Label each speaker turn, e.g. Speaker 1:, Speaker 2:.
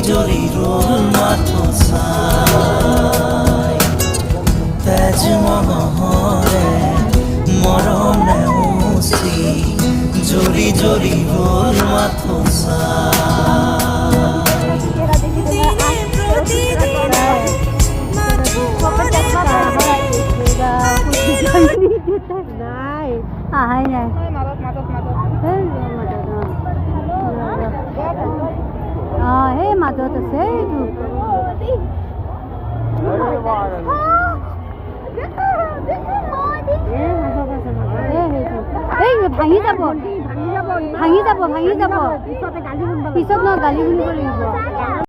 Speaker 1: জৰি ৰল মাথো চাই তেজ মহৰে মৰণে উচি জৰি জৰি ৰল মাথো
Speaker 2: নাই আহাই নাই সেই মাজত আছে ভাঙি যাব পিছত ন গালি শুনিব লাগিব।